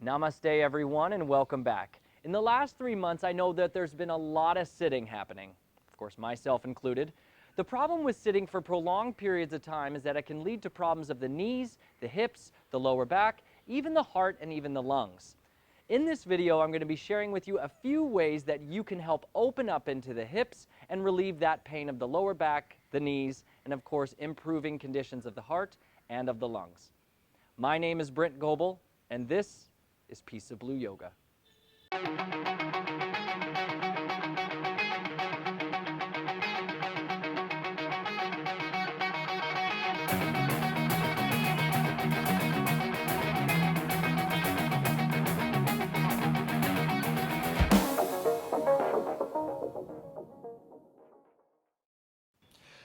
Namaste everyone and welcome back. In the last 3 months, I know that there's been a lot of sitting happening, of course myself included. The problem with sitting for prolonged periods of time is that it can lead to problems of the knees, the hips, the lower back, even the heart and even the lungs. In this video, I'm going to be sharing with you a few ways that you can help open up into the hips and relieve that pain of the lower back, the knees, and of course improving conditions of the heart and of the lungs. My name is Brent Goebel, and this is Piece of Blue Yoga.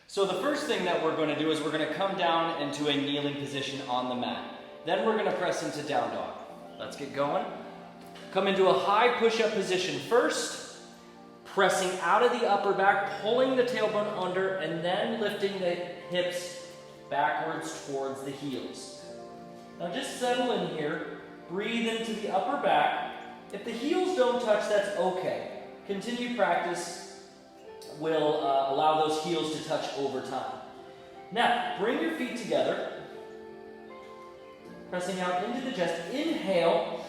So the first thing that we're going to do is we're going to come down into a kneeling position on the mat. Then we're going to press into down dog. Let's get going. Come into a high push-up position first, pressing out of the upper back, pulling the tailbone under, and then lifting the hips backwards towards the heels. Now just settle in here, breathe into the upper back. If the heels don't touch, that's okay. Continued practice will allow those heels to touch over time. Now, bring your feet together, pressing out into the chest. Inhale,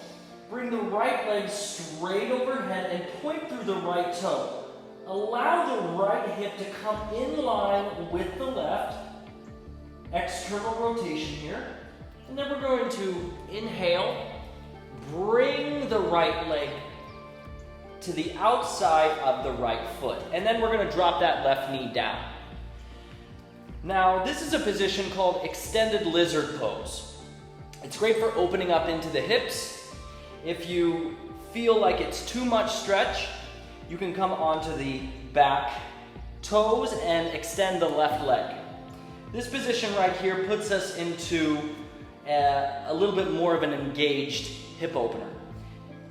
bring the right leg straight overhead and point through the right toe. Allow the right hip to come in line with the left. External rotation here. And then we're going to inhale, bring the right leg to the outside of the right foot. And then we're going to drop that left knee down. Now, this is a position called extended lizard pose. It's great for opening up into the hips. If you feel like it's too much stretch, you can come onto the back toes and extend the left leg. This position right here puts us into a little bit more of an engaged hip opener.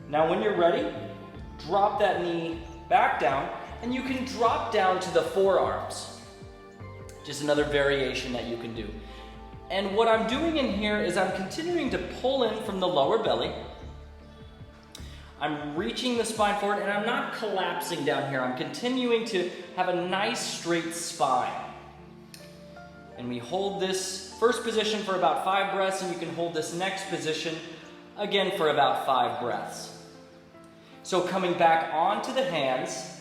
Now, when you're ready, drop that knee back down, and you can drop down to the forearms. Just another variation that you can do. And what I'm doing in here is I'm continuing to pull in from the lower belly. I'm reaching the spine forward, and I'm not collapsing down here. I'm continuing to have a nice straight spine. And we hold this first position for about 5 breaths, and you can hold this next position again for about 5 breaths. So coming back onto the hands,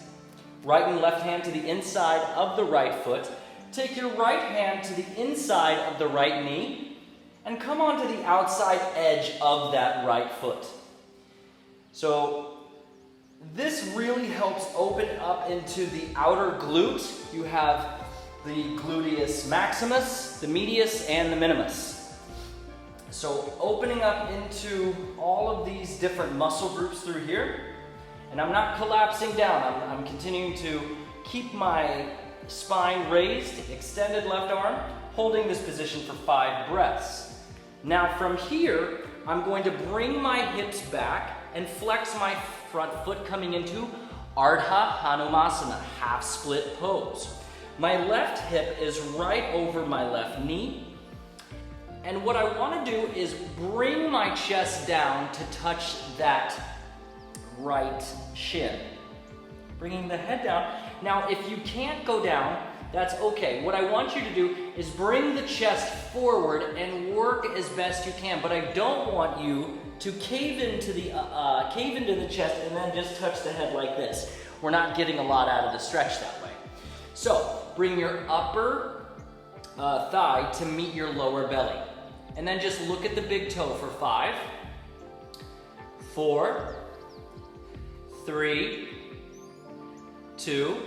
right and left hand to the inside of the right foot. Take your right hand to the inside of the right knee and come onto the outside edge of that right foot. So this really helps open up into the outer glute. You have the gluteus maximus, the medius, and the minimus. So opening up into all of these different muscle groups through here. And I'm not collapsing down. I'm continuing to keep my spine raised, extended left arm, holding this position for 5 breaths. Now from here, I'm going to bring my hips back and flex my front foot coming into Ardha Hanumasana, half split pose. My left hip is right over my left knee. And what I want to do is bring my chest down to touch that right shin. Bringing the head down. Now, if you can't go down, that's okay. What I want you to do is bring the chest forward and work as best you can, but I don't want you to cave into the chest and then just touch the head like this. We're not getting a lot out of the stretch that way. So, bring your upper thigh to meet your lower belly. And then just look at the big toe for 5, 4, 3, 2,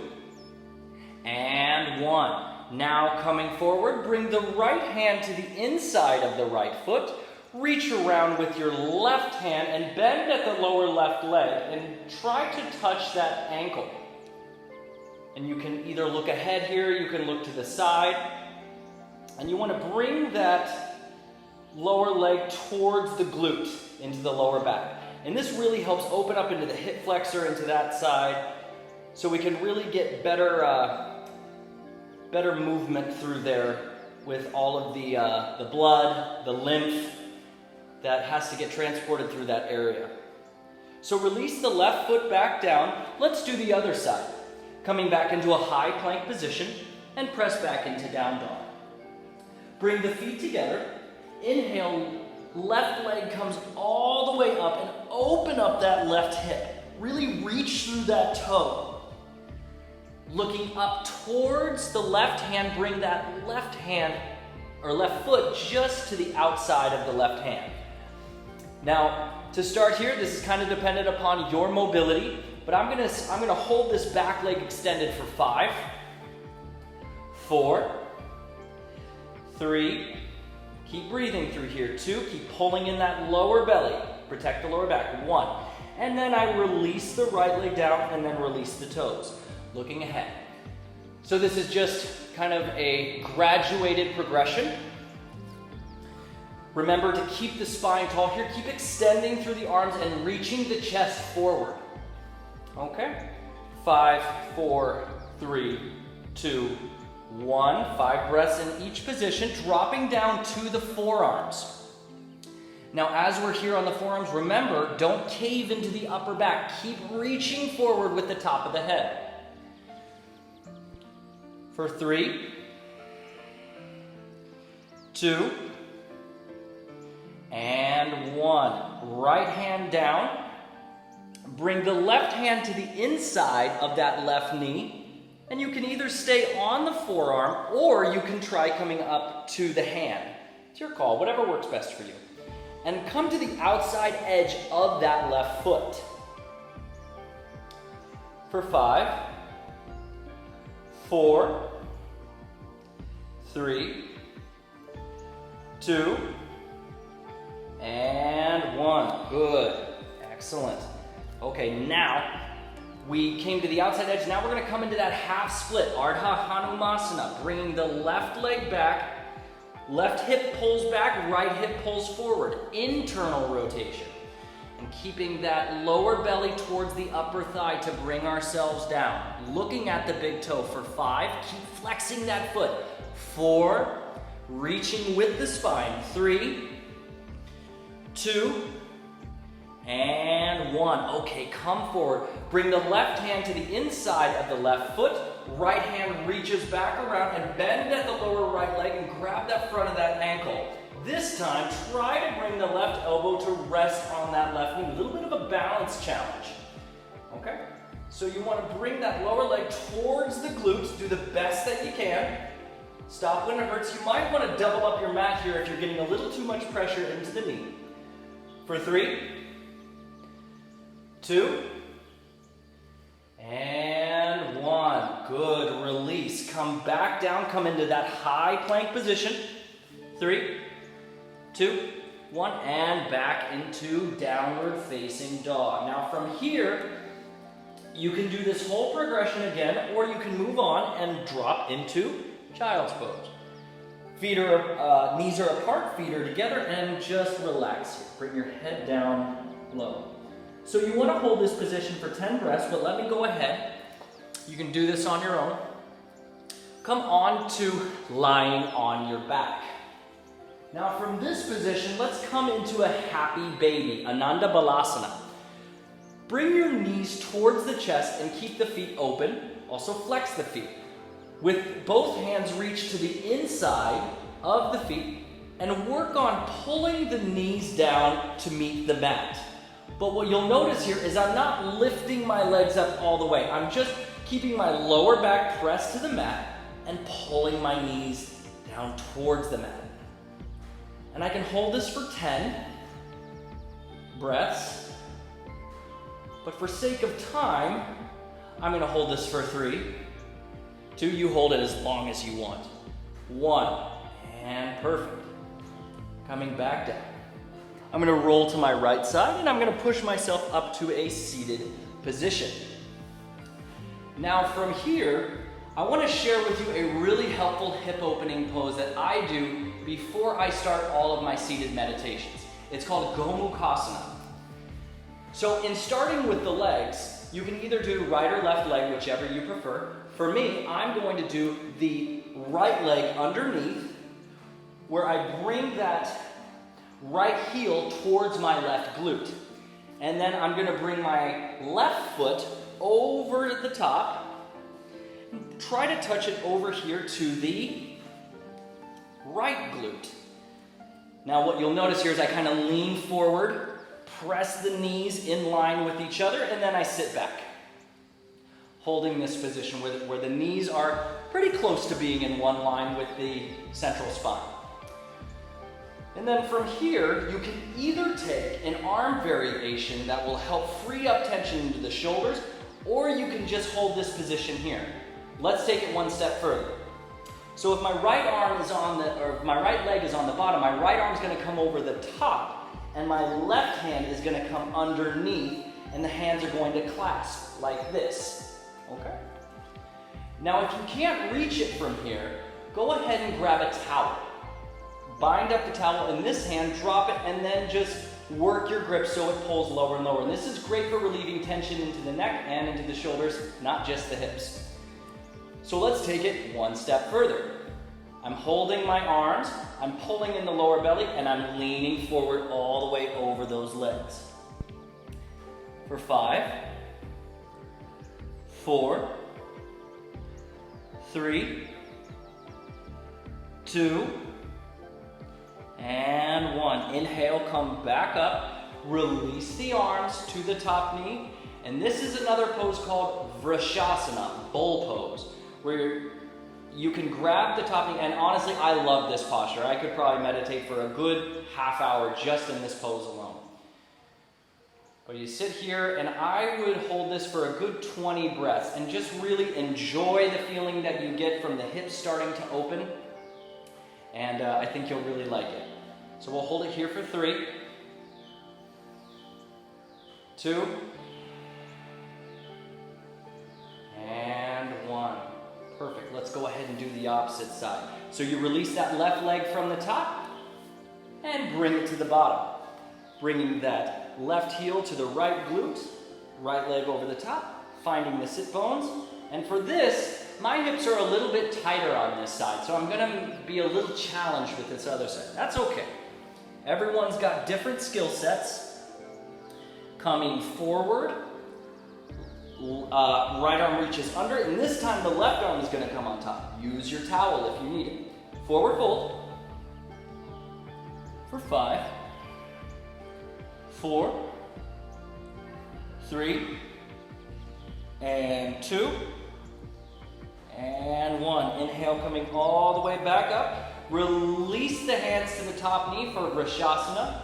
and 1. Now coming forward, bring the right hand to the inside of the right foot. Reach around with your left hand and bend at the lower left leg and try to touch that ankle. And you can either look ahead here, you can look to the side. And you want to bring that lower leg towards the glute, into the lower back. And this really helps open up into the hip flexor, into that side, so we can really get better movement through there with all of the blood, the lymph, that has to get transported through that area. So release the left foot back down. Let's do the other side. Coming back into a high plank position and press back into down dog. Bring the feet together. Inhale, left leg comes all the way up and open up that left hip. Really reach through that toe. Looking up towards the left hand, bring that left hand or left foot just to the outside of the left hand. Now, to start here, this is kind of dependent upon your mobility, but I'm gonna hold this back leg extended for 5, 4, 3, keep breathing through here, 2, keep pulling in that lower belly, protect the lower back, 1, and then I release the right leg down and then release the toes, looking ahead. So this is just kind of a graduated progression. Remember to keep the spine tall here. Keep extending through the arms and reaching the chest forward. Okay? 5, 4, 3, 2, 1. 5 breaths in each position, dropping down to the forearms. Now, as we're here on the forearms, remember, don't cave into the upper back. Keep reaching forward with the top of the head. For 3, 2, and 1. Right hand down. Bring the left hand to the inside of that left knee. And you can either stay on the forearm or you can try coming up to the hand. It's your call, whatever works best for you. And come to the outside edge of that left foot. For 5, 4, 3, 2, and 1. Good. Excellent. Okay, now we came to the outside edge. Now we're going to come into that half split, Ardha Hanumasana, bringing the left leg back. Left hip pulls back, right hip pulls forward. Internal rotation. And keeping that lower belly towards the upper thigh to bring ourselves down. Looking at the big toe for 5. Keep flexing that foot. 4. Reaching with the spine. 3, 2, and 1. Okay, come forward. Bring the left hand to the inside of the left foot. Right hand reaches back around and bend at the lower right leg and grab that front of that ankle. This time, try to bring the left elbow to rest on that left knee. A little bit of a balance challenge. Okay? So you want to bring that lower leg towards the glutes. Do the best that you can. Stop when it hurts. You might want to double up your mat here if you're getting a little too much pressure into the knee. For 3, 2, and 1. Good. Release. Come back down. Come into that high plank position. 3, 2, 1, and back into downward facing dog. Now from here, you can do this whole progression again, or you can move on and drop into child's pose. Feet are, knees are apart, feet are together, and just relax here. Bring your head down low. So you want to hold this position for 10 breaths, but let me go ahead. You can do this on your own. Come on to lying on your back. Now from this position, let's come into a happy baby, Ananda Balasana. Bring your knees towards the chest and keep the feet open. Also flex the feet. With both hands reach to the inside of the feet and work on pulling the knees down to meet the mat. But what you'll notice here is I'm not lifting my legs up all the way. I'm just keeping my lower back pressed to the mat and pulling my knees down towards the mat. And I can hold this for 10 breaths. But for sake of time, I'm going to hold this for 3. 2, you hold it as long as you want. 1, and perfect. Coming back down. I'm going to roll to my right side and I'm going to push myself up to a seated position. Now from here, I want to share with you a really helpful hip opening pose that I do before I start all of my seated meditations. It's called Gomukhasana. So in starting with the legs, you can either do right or left leg, whichever you prefer. For me, I'm going to do the right leg underneath, where I bring that right heel towards my left glute. And then I'm gonna bring my left foot over the top. Try to touch it over here to the right glute. Now what you'll notice here is I kind of lean forward, press the knees in line with each other, and then I sit back. Holding this position where the knees are pretty close to being in one line with the central spine. And then from here, you can either take an arm variation that will help free up tension into the shoulders, or you can just hold this position here. Let's take it one step further. So if my right arm is my right leg is on the bottom, my right arm is going to come over the top, and my left hand is going to come underneath, and the hands are going to clasp like this. Okay? Now if you can't reach it from here, go ahead and grab a towel. Bind up the towel in this hand, drop it, and then just work your grip so it pulls lower and lower. And this is great for relieving tension into the neck and into the shoulders, not just the hips. So let's take it one step further. I'm holding my arms, I'm pulling in the lower belly, and I'm leaning forward all the way over those legs. For 5, 4, 3, 2, and 1. Inhale, come back up, release the arms to the top knee, and this is another pose called Vrishasana, bull pose, where you can grab the top knee, and honestly, I love this posture. I could probably meditate for a good half hour just in this pose alone. But you sit here, and I would hold this for a good 20 breaths, and just really enjoy the feeling that you get from the hips starting to open, and I think you'll really like it. So we'll hold it here for 3, 2, and 1. Perfect. Let's go ahead and do the opposite side. So you release that left leg from the top and bring it to the bottom. Bringing that left heel to the right glute, right leg over the top, finding the sit bones. And for this, my hips are a little bit tighter on this side, so I'm going to be a little challenged with this other side. That's okay. Everyone's got different skill sets. Coming forward, right arm reaches under, and this time the left arm is going to come on top. Use your towel if you need it. Forward fold. For 5, 4, 3, and 2, and 1. Inhale, coming all the way back up. Release the hands to the top knee for Vrishasana.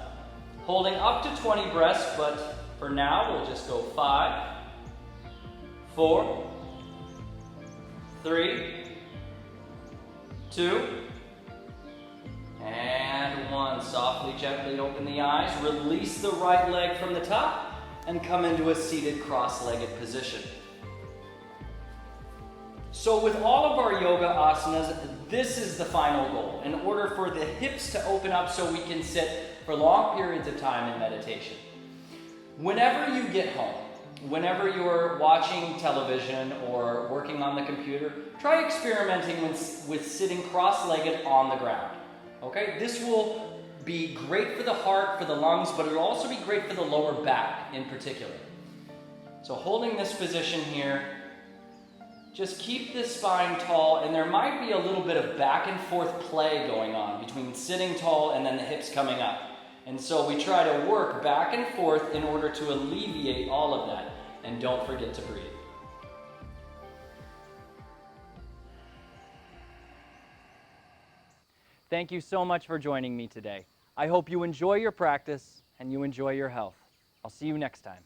Holding up to 20 breaths, but for now, we'll just go 5, 4, 3, 2, and 1. Softly, gently open the eyes. Release the right leg from the top and come into a seated cross-legged position. So with all of our yoga asanas, this is the final goal, in order for the hips to open up so we can sit for long periods of time in meditation. Whenever you get home, whenever you're watching television or working on the computer, try experimenting with sitting cross-legged on the ground. Okay? This will be great for the heart, for the lungs, but it'll also be great for the lower back in particular. So holding this position here, just keep the spine tall, and there might be a little bit of back and forth play going on between sitting tall and then the hips coming up. And so we try to work back and forth in order to alleviate all of that. And don't forget to breathe. Thank you so much for joining me today. I hope you enjoy your practice and you enjoy your health. I'll see you next time.